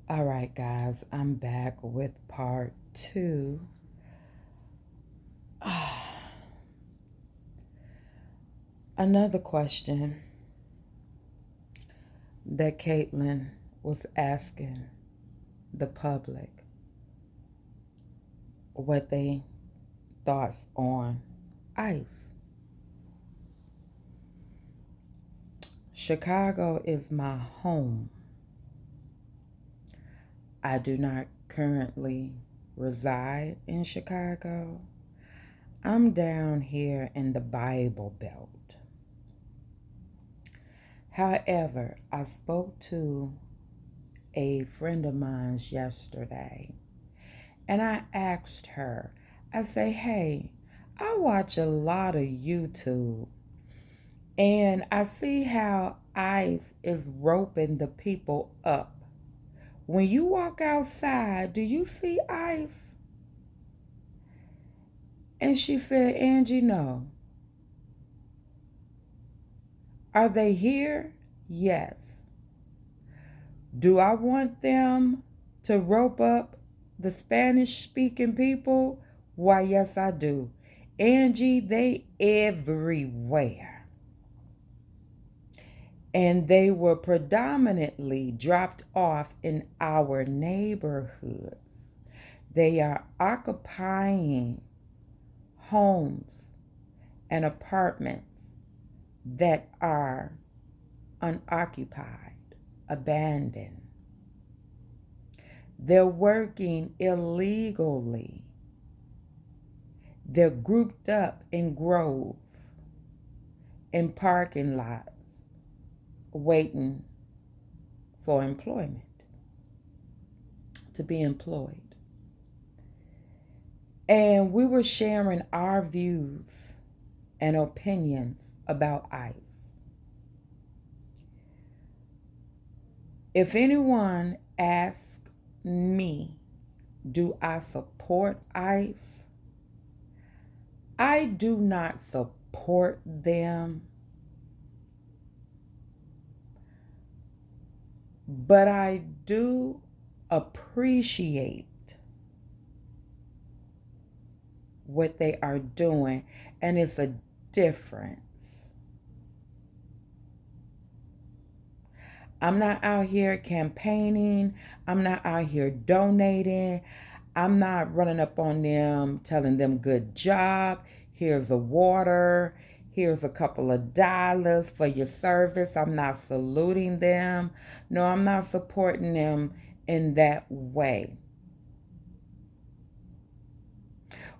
All right, guys, I'm back with part two. Another question that Kaitlyn was asking the public what they thoughts on ICE. Chicago is my home. I do not currently reside in Chicago. I'm down here in the Bible Belt. However, I spoke to a friend of mine yesterday and I asked her, I say, hey, I watch a lot of YouTube and I see how ICE is roping the people up. When you walk outside, do you see ICE? And she said, Angie, no. Are they here? Yes. Do I want them to rope up the Spanish speaking people? Why, yes, I do. Angie, they everywhere. And they were predominantly dropped off in our neighborhoods. They are occupying homes and apartments that are unoccupied, abandoned. They're working illegally. They're grouped up in groves, in parking lots, waiting for employment, to be employed. And we were sharing our views and opinions about ICE. If anyone asks me, do I support ICE? I do not support them, but I do appreciate what they are doing, and it's a difference. I'm not out here campaigning. I'm not out here donating. I'm not running up on them telling them good job. Here's a water. Here's a couple of dollars for your service. I'm not saluting them. No, I'm not supporting them in that way.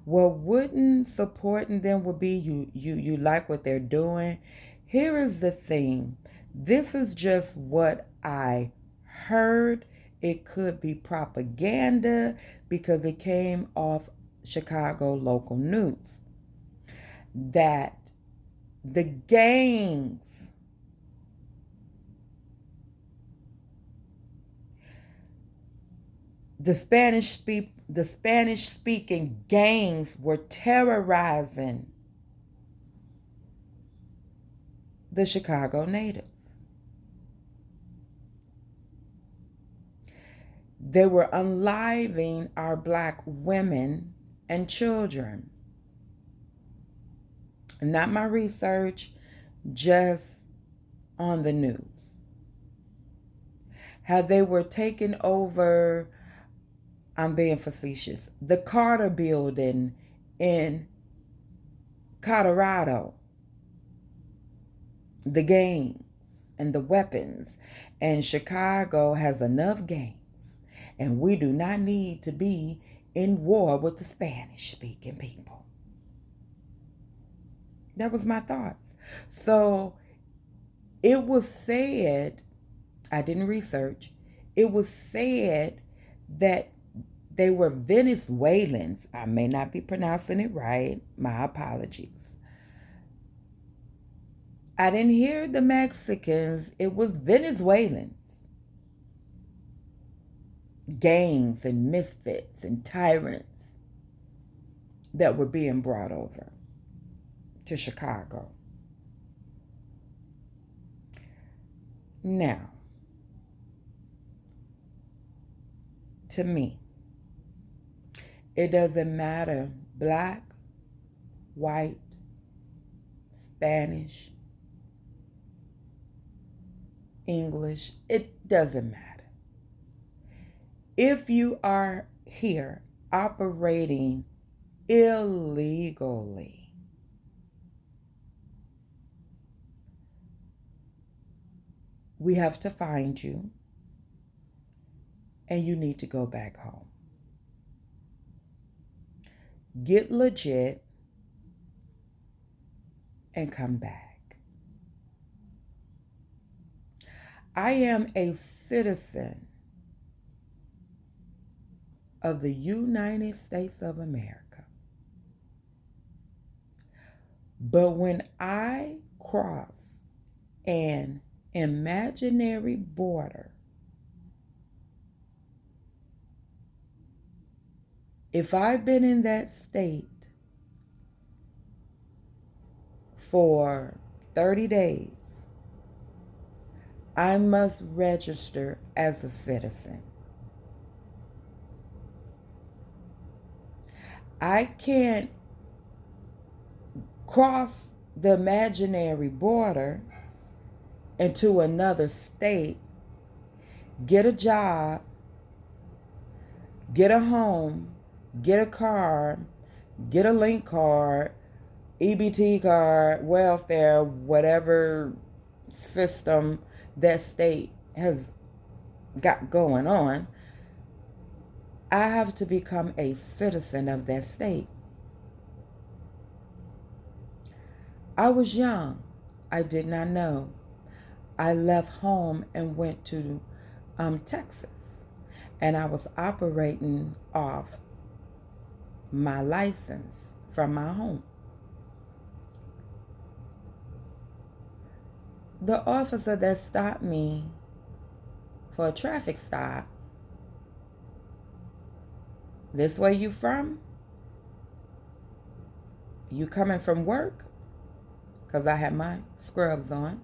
What wouldn't supporting them would be you like what they're doing. Here is the thing. This is just what I heard. It could be propaganda because it came off Chicago local news. That the gangs, the Spanish speaking gangs were terrorizing the Chicago natives. They were unliving our black women and children. Not my research, just on the news. How they were taking over, I'm being facetious, the Carter building in Colorado. The gangs and the weapons. And Chicago has enough gangs. And we do not need to be in war with the Spanish speaking people. That was my thoughts. So it was said, I didn't research, it was said that they were Venezuelans. I may not be pronouncing it right. My apologies. I didn't hear the Mexicans. It was Venezuelans. Gangs and misfits and tyrants that were being brought over to Chicago. Now, to me. It doesn't matter, black, white, Spanish, English, it doesn't matter. If you are here operating illegally, we have to find you and you need to go back home. Get legit and come back. I am a citizen of the United States of America. But when I cross an imaginary border, if I've been in that state for 30 days, I must register as a citizen. I can't cross the imaginary border into another state, get a job, get a home, get a car, get a link card, EBT card, welfare, whatever system that state has got going on. I have to become a citizen of that state. I was young. I did not know. I left home and went to Texas, and I was operating off my license from my home. The officer that stopped me for a traffic stop, this way you from? You coming from work? Because I had my scrubs on.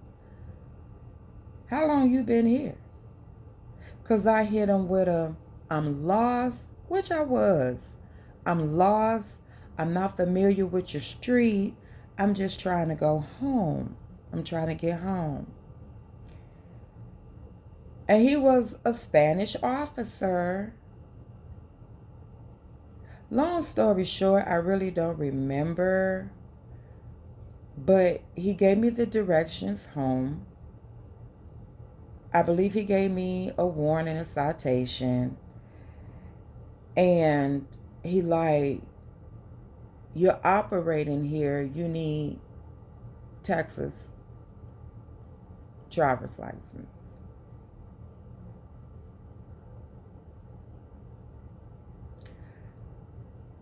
How long you been here? Because I hit him with I'm lost, which I was. I'm lost. I'm not familiar with your street. I'm just trying to go home. I'm trying to get home. And he was a Spanish officer. Long story short, I really don't remember. But he gave me the directions home. I believe he gave me a warning, a citation. And he like, you're operating here. You need Texas driver's license.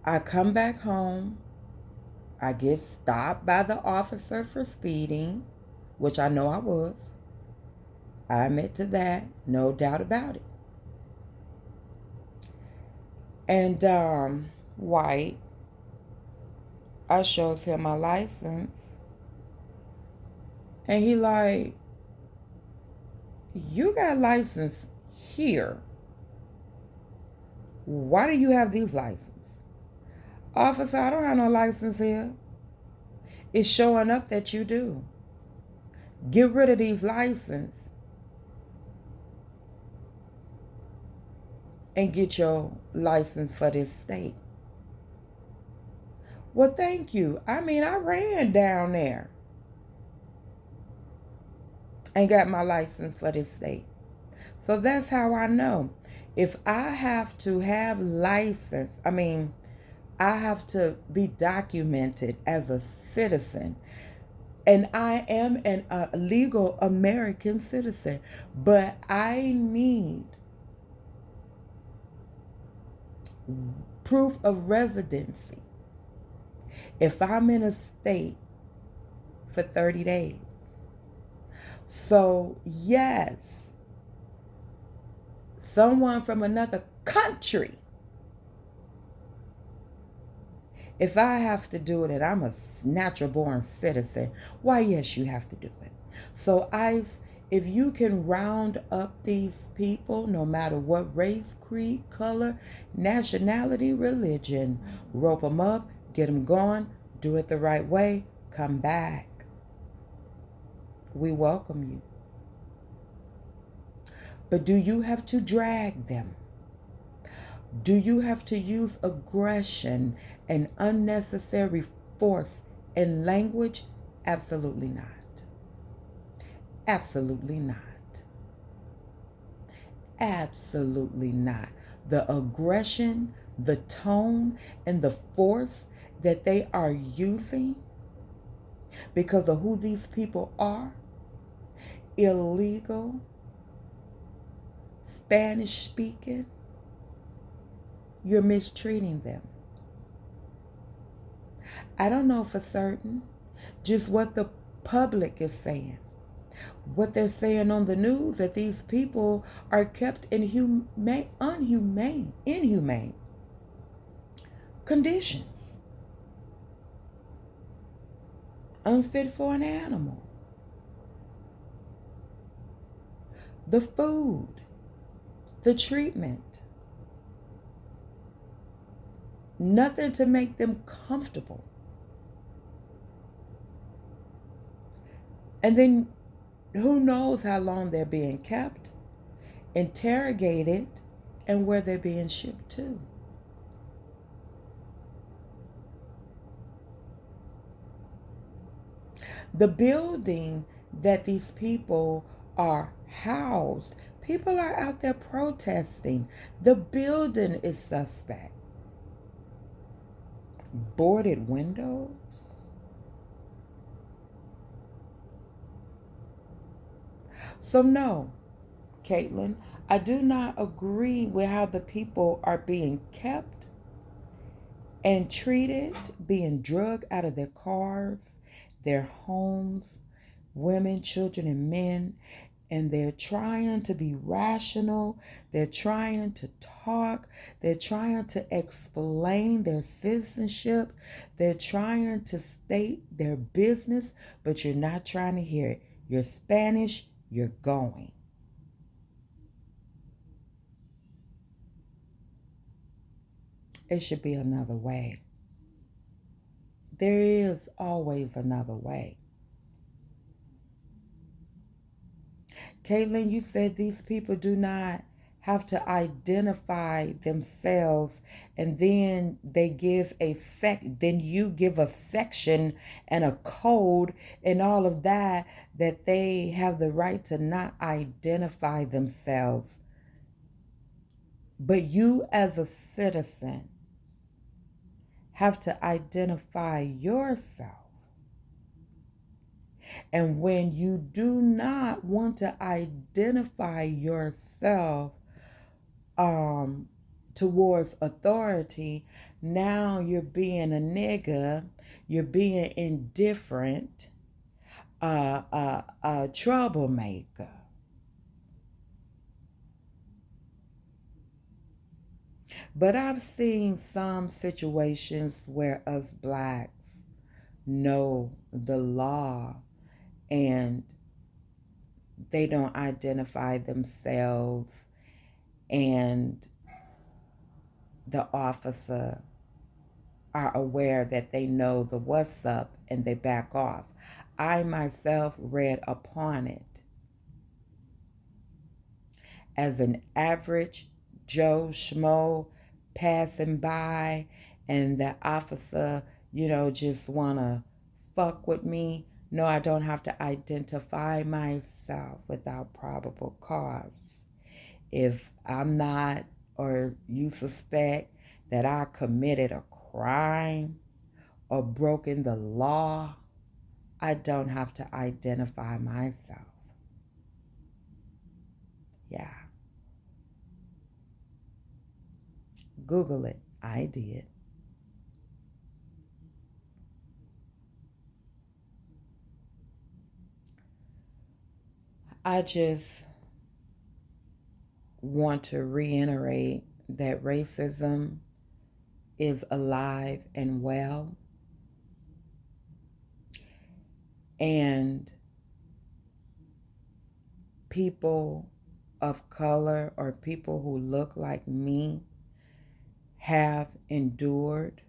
I come back home. I get stopped by the officer for speeding, which I know I was. I admit to that, no doubt about it. And white, I shows him my license. And he like, you got license here. Why do you have these licenses? Officer, I don't have no license here. It's showing up that you do. Get rid of these licenses and get your license for this state. Well, thank you. I mean, I ran down there and got my license for this state. So that's how I know. If I have to have license, I have to be documented as a citizen. And I am a legal American citizen. But I need proof of residency if I'm in a state for 30 days. So, yes, someone from another country, if I have to do it and I'm a natural born citizen, why, yes, you have to do it. So, ICE, If you can round up these people, no matter what race, creed, color, nationality, religion, rope them up, get them going, do it the right way, come back. We welcome you. But do you have to drag them? Do you have to use aggression and unnecessary force and language? Absolutely not. Absolutely not. Absolutely not. The aggression, the tone, and the force that they are using because of who these people are, illegal, Spanish speaking, you're mistreating them. I don't know for certain just what the public is saying. What they're saying on the news, that these people are kept in inhumane conditions, unfit for an animal. The food, the treatment, nothing to make them comfortable. And then who knows how long they're being kept, interrogated, and where they're being shipped to. The building that these people are housed, people are out there protesting. The building is suspect. Boarded windows. So no, Kaitlyn, I do not agree with how the people are being kept and treated, being drugged out of their cars, their homes, women, children, and men. And they're trying to be rational. They're trying to talk. They're trying to explain their citizenship. They're trying to state their business, but you're not trying to hear it. You're Spanish, you're going. It should be another way. There is always another way. Kaitlyn, you said these people do not have to identify themselves, and then then you give a section and a code and all of that, that they have the right to not identify themselves. But you as a citizen have to identify yourself. And when you do not want to identify yourself towards authority, now you're being a nigga, you're being indifferent, a troublemaker. But I've seen some situations where us blacks know the law and they don't identify themselves, and the officer are aware that they know the what's up and they back off. I myself read upon it as an average Joe Schmo passing by, and the officer, just wanna fuck with me. No, I don't have to identify myself without probable cause. If I'm not, or you suspect that I committed a crime or broken the law, I don't have to identify myself. Yeah. Google it. I did. I just want to reiterate that racism is alive and well. And people of color or people who look like me have endured,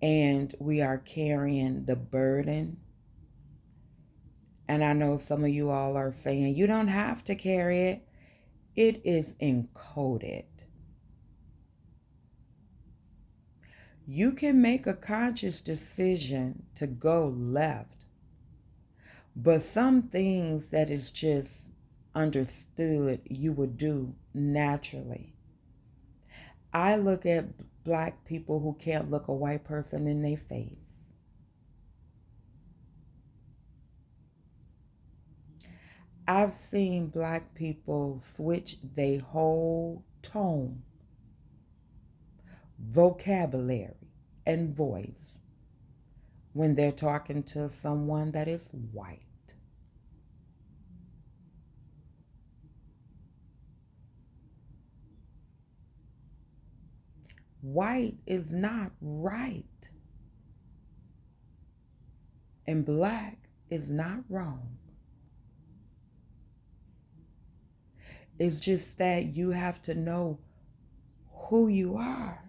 and we are carrying the burden. And I know some of you all are saying, you don't have to carry it. It is encoded. You can make a conscious decision to go left, but some things that is just understood you would do naturally. I look at black people who can't look a white person in their face. I've seen black people switch their whole tone, vocabulary, and voice when they're talking to someone that is white. White is not right, and black is not wrong. It's just that you have to know who you are,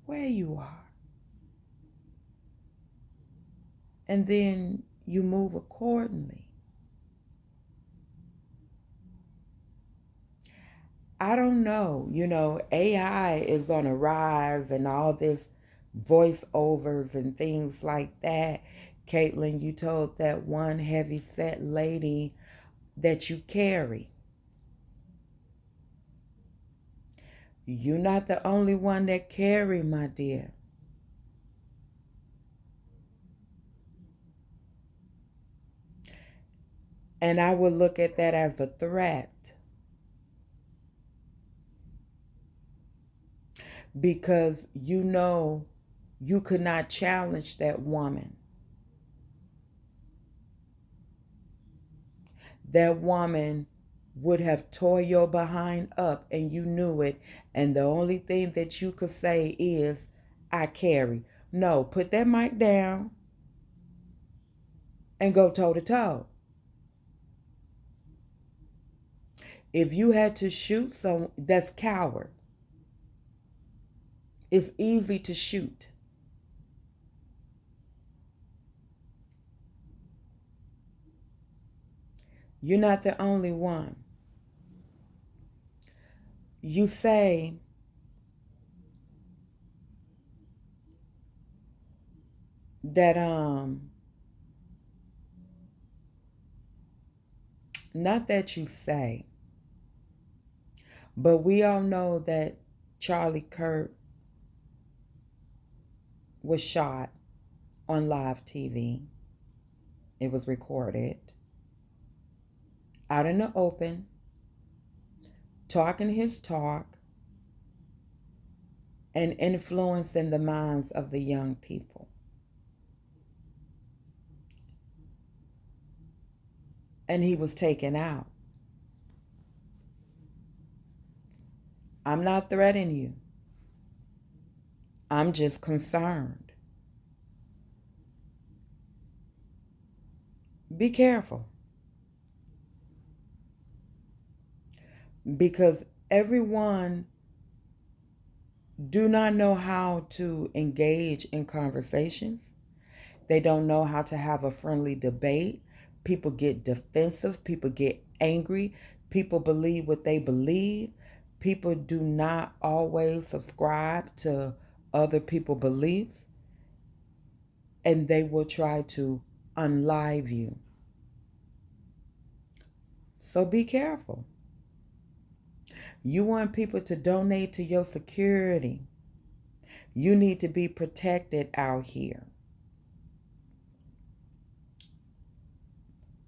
where you are, and then you move accordingly. I don't know, AI is on a rise and all this voiceovers and things like that. Kaitlyn, you told that one heavy set lady that you carry. You're not the only one that carry, my dear. And I would look at that as a threat, because you could not challenge that woman. That woman would have tore your behind up, and you knew it. And the only thing that you could say is, I carry. No, put that mic down and go toe to toe. If you had to shoot someone, that's coward. It's easy to shoot. You're not the only one. You say that not that you say, but we all know that Charlie Kirk was shot on live TV. It was recorded out in the open, talking his talk and influencing the minds of the young people. And he was taken out. I'm not threatening you. I'm just concerned. Be careful. Because everyone do not know how to engage in conversations. They don't know how to have a friendly debate. People get defensive. People get angry. People believe what they believe. People do not always subscribe to other people's beliefs. And they will try to unlive you. So be careful. You want people to donate to your security. You need to be protected out here.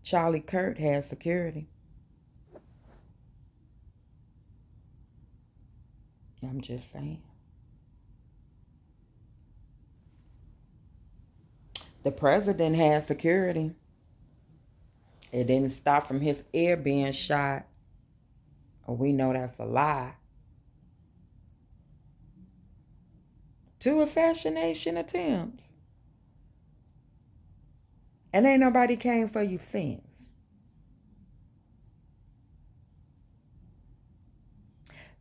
Charlie Kirk has security. I'm just saying. The president has security. It didn't stop from his ear being shot. We know that's a lie. 2 assassination attempts. And ain't nobody came for you since.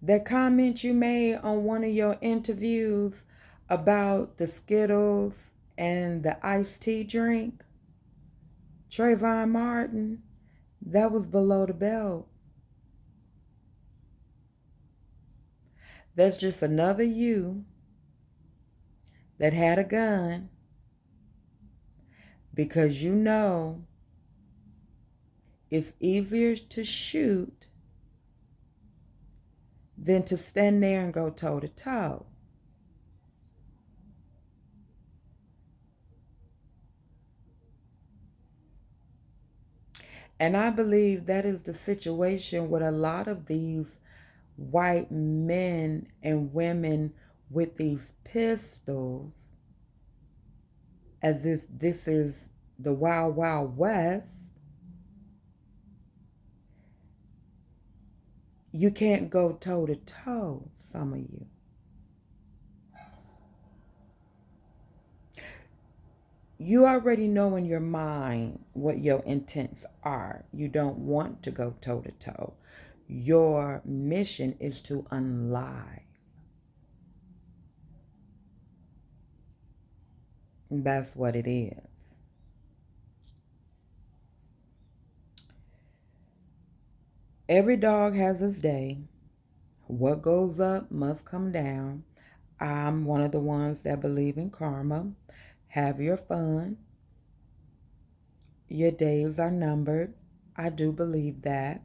That comment you made on one of your interviews about the Skittles and the iced tea drink, Trayvon Martin, that was below the belt. That's just another you that had a gun because you know it's easier to shoot than to stand there and go toe to toe. And I believe that is the situation with a lot of these white men and women with these pistols, as if this is the Wild Wild West. You can't go toe to toe, some of you. You already know in your mind what your intents are. You don't want to go toe to toe. Your mission is to unalive. That's what it is. Every dog has its day. What goes up must come down. I'm one of the ones that believe in karma. Have your fun. Your days are numbered. I do believe that.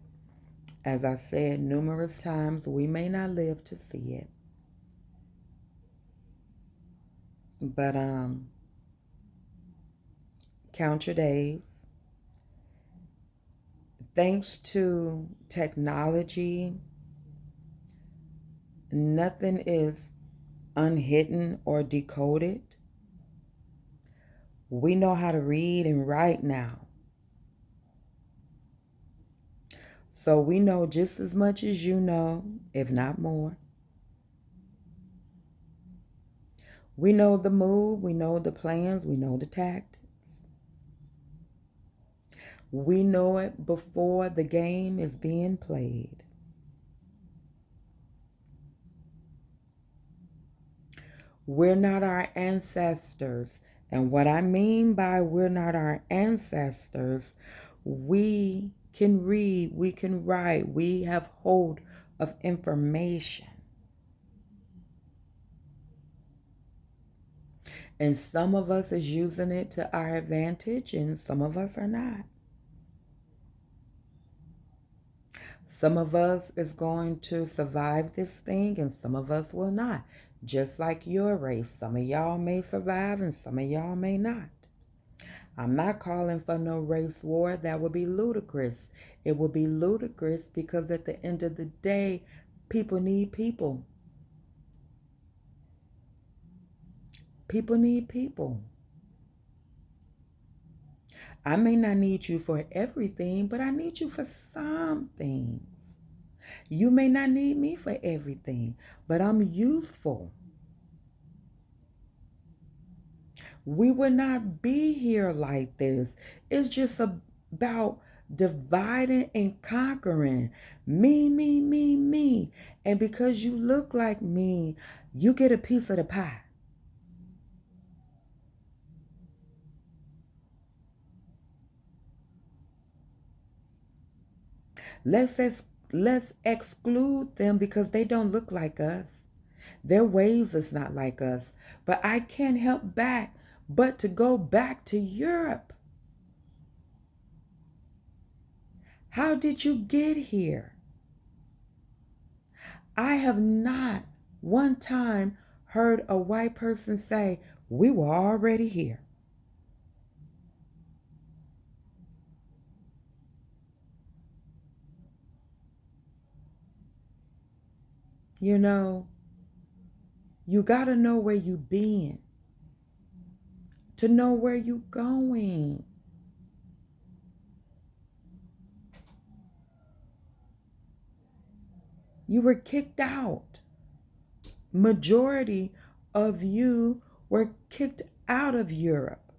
As I said numerous times, we may not live to see it. But count your days. Thanks to technology, nothing is unhidden or decoded. We know how to read and write now. So we know just as much as you know, if not more. We know the move, we know the plans, we know the tactics. We know it before the game is being played. We're not our ancestors. And what I mean by we're not our ancestors, we can read, we can write, we have hold of information. And some of us is using it to our advantage and some of us are not. Some of us is going to survive this thing and some of us will not. Just like your race, some of y'all may survive and some of y'all may not. I'm not calling for no race war. That would be ludicrous. It would be ludicrous because at the end of the day, people need people. People need people. I may not need you for everything, but I need you for some things. You may not need me for everything, but I'm useful. We would not be here like this. It's just about dividing and conquering. Me, me, me, me. And because you look like me, you get a piece of the pie. Let's exclude them because they don't look like us. Their ways is not like us. But I can't help but to go back to Europe. How did you get here? I have not one time heard a white person say, we were already here. You know, you got to know where you've been to know where you're going. You were kicked out. Majority of you were kicked out of Europe.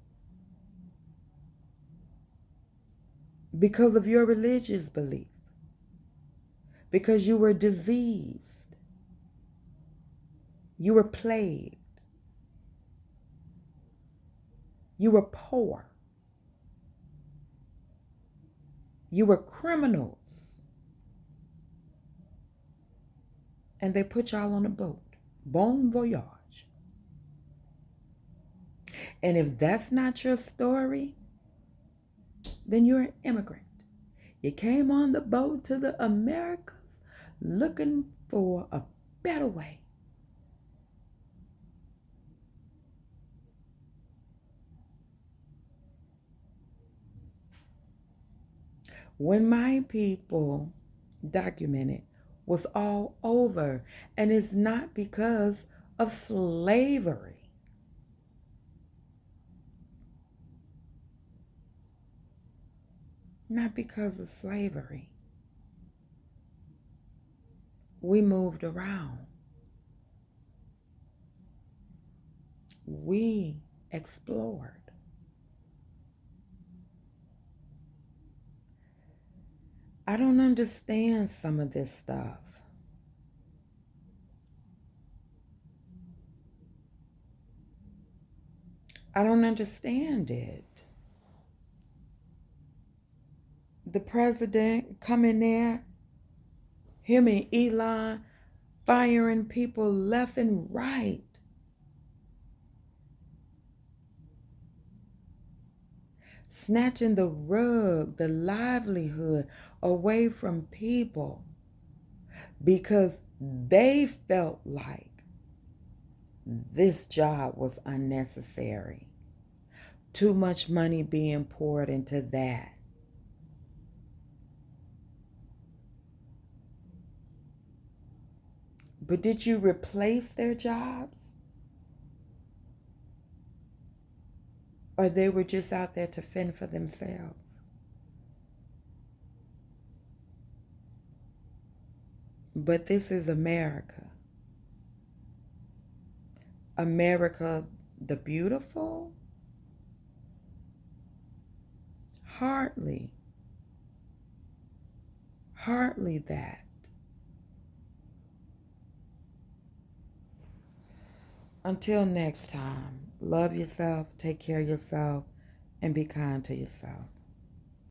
because of your religious belief, because you were diseased, you were plagued, you were poor, you were criminals, and they put y'all on a boat. Bon voyage. And if that's not your story, then you're an immigrant. You came on the boat to the Americas looking for a better way. When my people documented was all over, and it's not because of slavery. Not because of slavery. We moved around. We explored. I don't understand some of this stuff. I don't understand it. The president coming there, him and Elon firing people left and right. Snatching the rug, the livelihood away from people because they felt like this job was unnecessary. Too much money being poured into that. But did you replace their jobs? Or they were just out there to fend for themselves? But this is America. America the beautiful? Hardly. Hardly that. Until next time, love yourself, take care of yourself, and be kind to yourself.